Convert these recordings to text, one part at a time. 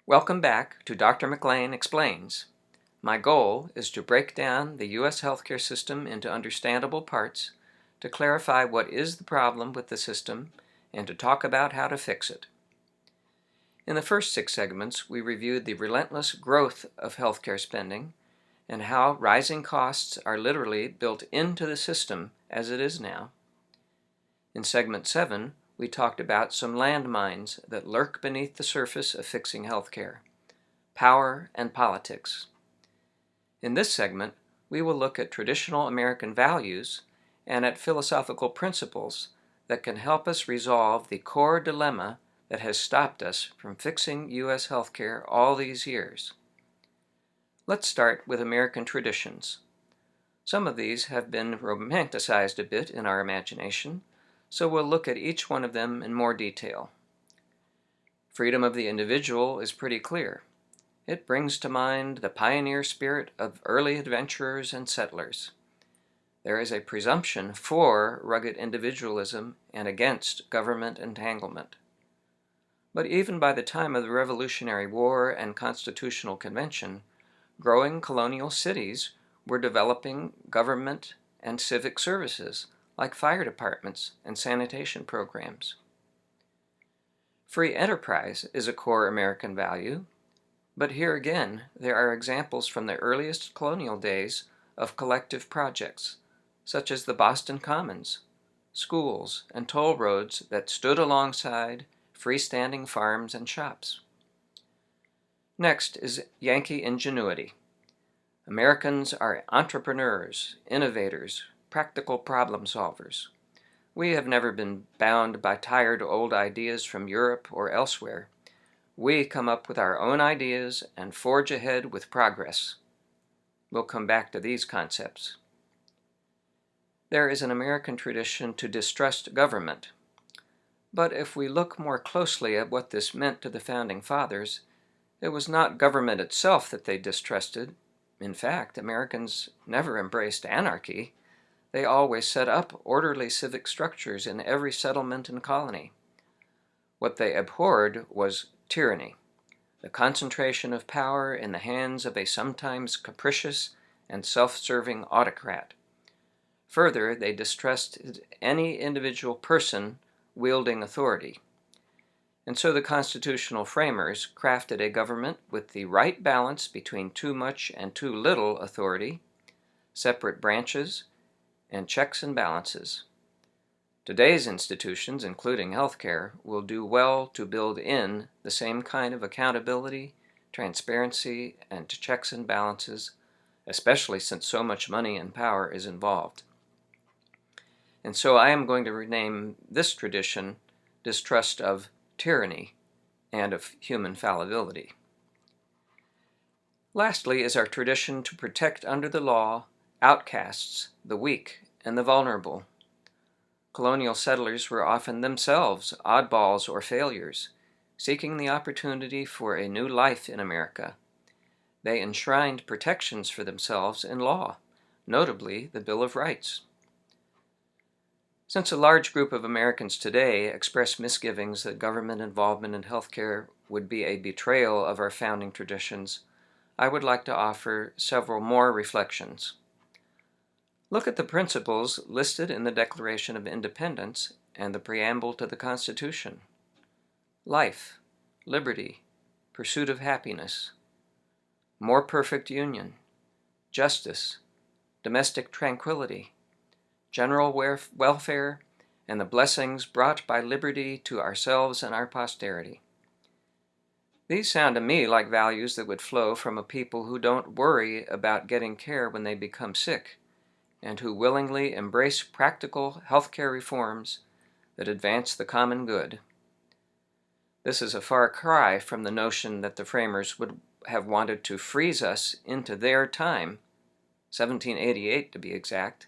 Welcome back to Dr. MacLean Explains. My goal is to break down the U.S. healthcare system into understandable parts, to clarify what is the problem with the system, and to talk about how to fix it. In the first 6 segments, we reviewed the relentless growth of healthcare spending and how rising costs are literally built into the system as it is now. In segment 7, we talked about some landmines that lurk beneath the surface of fixing healthcare: power and politics. In this segment, we will look at traditional American values and at philosophical principles that can help us resolve the core dilemma that has stopped us from fixing U.S. healthcare all these years. Let's start with American traditions. Some of these have been romanticized a bit in our imagination, so we'll look at each one of them in more detail. Freedom of the individual is pretty clear. It brings to mind the pioneer spirit of early adventurers and settlers. There is a presumption for rugged individualism and against government entanglement. But even by the time of the Revolutionary War and Constitutional Convention, growing colonial cities were developing government and civic services like fire departments and sanitation programs. Free enterprise is a core American value, but here again there are examples from the earliest colonial days of collective projects, such as the Boston Commons, schools, and toll roads that stood alongside freestanding farms and shops. Next is Yankee ingenuity. Americans are entrepreneurs, innovators, practical problem solvers. We have never been bound by tired old ideas from Europe or elsewhere. We come up with our own ideas and forge ahead with progress. We'll come back to these concepts. There is an American tradition to distrust government. But if we look more closely at what this meant to the Founding Fathers, it was not government itself that they distrusted. In fact, Americans never embraced anarchy. They always set up orderly civic structures in every settlement and colony. What they abhorred was tyranny, the concentration of power in the hands of a sometimes capricious and self-serving autocrat. Further, they distrusted any individual person wielding authority. And so the constitutional framers crafted a government with the right balance between too much and too little authority, separate branches, and checks and balances. Today's institutions, including healthcare, will do well to build in the same kind of accountability, transparency, and checks and balances, especially since so much money and power is involved. And so I am going to rename this tradition distrust of tyranny and of human fallibility. Lastly is our tradition to protect under the law outcasts, the weak, and the vulnerable. Colonial settlers were often themselves oddballs or failures, seeking the opportunity for a new life in America. They enshrined protections for themselves in law, notably the Bill of Rights. Since a large group of Americans today express misgivings that government involvement in healthcare would be a betrayal of our founding traditions, I would like to offer several more reflections. Look at the principles listed in the Declaration of Independence and the preamble to the Constitution. Life, liberty, pursuit of happiness, more perfect union, justice, domestic tranquility, general welfare, and the blessings brought by liberty to ourselves and our posterity. These sound to me like values that would flow from a people who don't worry about getting care when they become sick, and who willingly embrace practical healthcare reforms that advance the common good. This is a far cry from the notion that the framers would have wanted to freeze us into their time, 1788 to be exact.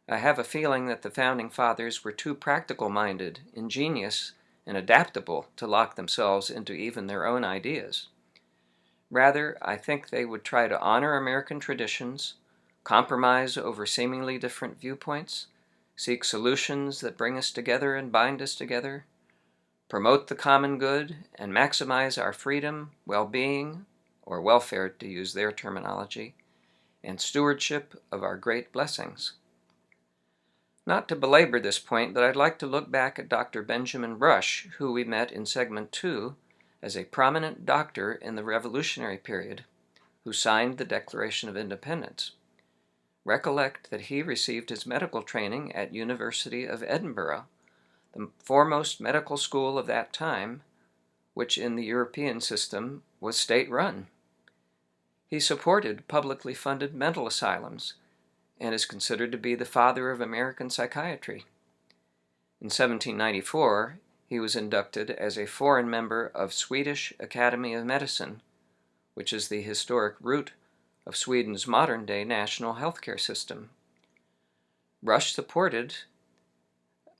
I have a feeling that the Founding Fathers were too practical-minded, ingenious, and adaptable to lock themselves into even their own ideas. Rather, I think they would try to honor American traditions, compromise over seemingly different viewpoints, seek solutions that bring us together and bind us together, promote the common good, and maximize our freedom, well-being, or welfare to use their terminology, and stewardship of our great blessings. Not to belabor this point, but I'd like to look back at Dr. Benjamin Rush, who we met in segment 2 as a prominent doctor in the Revolutionary period, who signed the Declaration of Independence. Recollect that he received his medical training at University of Edinburgh, the foremost medical school of that time, which in the European system was state-run. He supported publicly funded mental asylums and is considered to be the father of American psychiatry. In 1794, he was inducted as a foreign member of Swedish Academy of Medicine, which is the historic root of Sweden's modern-day national healthcare system. Rush supported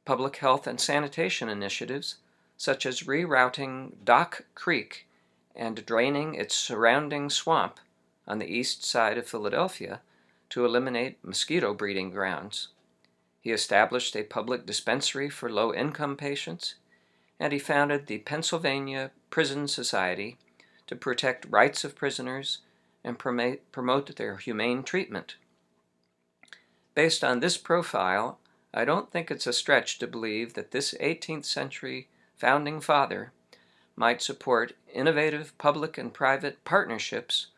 public health and sanitation initiatives such as rerouting Dock Creek and draining its surrounding swamp on the east side of Philadelphia to eliminate mosquito breeding grounds. He established a public dispensary for low-income patients, and he founded the Pennsylvania Prison Society to protect rights of prisoners and promote their humane treatment. Based on this profile, I don't think it's a stretch to believe that this 18th century founding father might support innovative public and private partnerships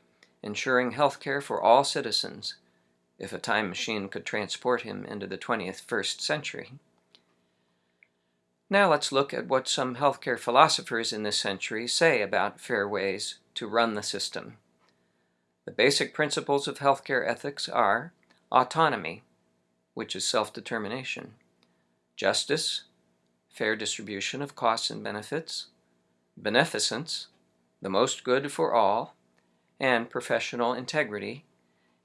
ensuring health care for all citizens, if a time machine could transport him into the 21st century. Now let's look at what some healthcare philosophers in this century say about fair ways to run the system. The basic principles of healthcare ethics are autonomy, which is self-determination, justice, fair distribution of costs and benefits, beneficence, the most good for all, and professional integrity,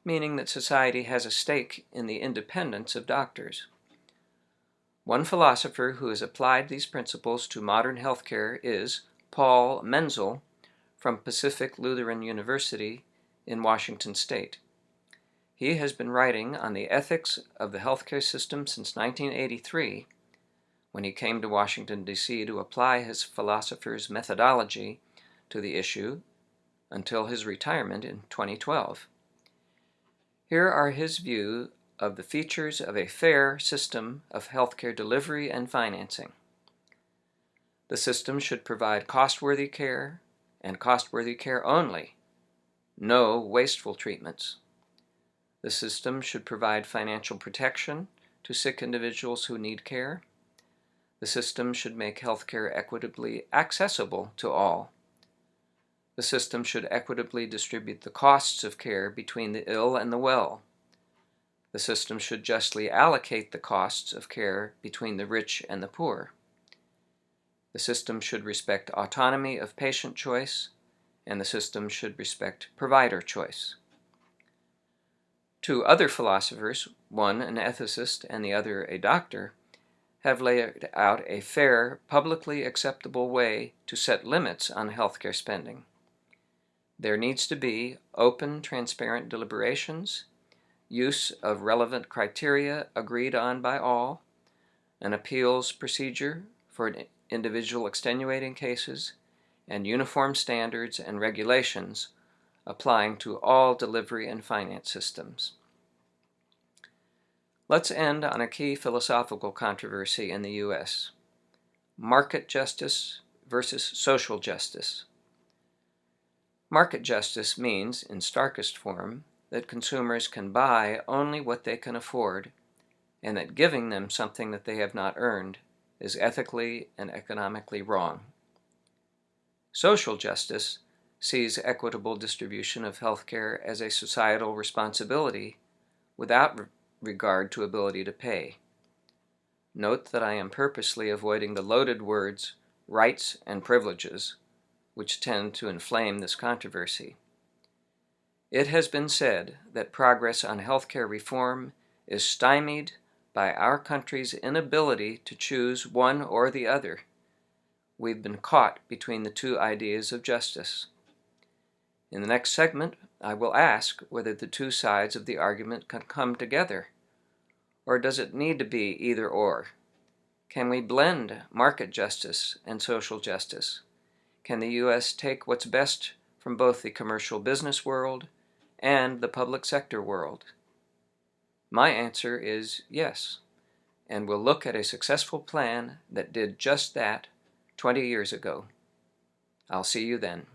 meaning that society has a stake in the independence of doctors. One philosopher who has applied these principles to modern healthcare is Paul Menzel from Pacific Lutheran University in Washington State. He has been writing on the ethics of the healthcare system since 1983, when he came to Washington, D.C. to apply his philosopher's methodology to the issue until his retirement in 2012. Here are his views of the features of a fair system of healthcare delivery and financing. The system should provide cost-worthy care and cost-worthy care only, no wasteful treatments. The system should provide financial protection to sick individuals who need care. The system should make healthcare equitably accessible to all. The system should equitably distribute the costs of care between the ill and the well. The system should justly allocate the costs of care between the rich and the poor. The system should respect autonomy of patient choice, and the system should respect provider choice. Two other philosophers, one an ethicist and the other a doctor, have laid out a fair, publicly acceptable way to set limits on healthcare spending. There needs to be open, transparent deliberations, use of relevant criteria agreed on by all, an appeals procedure for individual extenuating cases, and uniform standards and regulations applying to all delivery and finance systems. Let's end on a key philosophical controversy in the U.S. Market justice versus social justice. Market justice means, in starkest form, that consumers can buy only what they can afford, and that giving them something that they have not earned is ethically and economically wrong. Social justice sees equitable distribution of healthcare as a societal responsibility without regard to ability to pay. Note that I am purposely avoiding the loaded words rights and privileges, which tend to inflame this controversy. It has been said that progress on healthcare reform is stymied by our country's inability to choose one or the other. We've been caught between the two ideas of justice. In the next segment, I will ask whether the two sides of the argument can come together, or does it need to be either or? Can we blend market justice and social justice? Can the U.S. take what's best from both the commercial business world and the public sector world? My answer is yes, and we'll look at a successful plan that did just that 20 years ago. I'll see you then.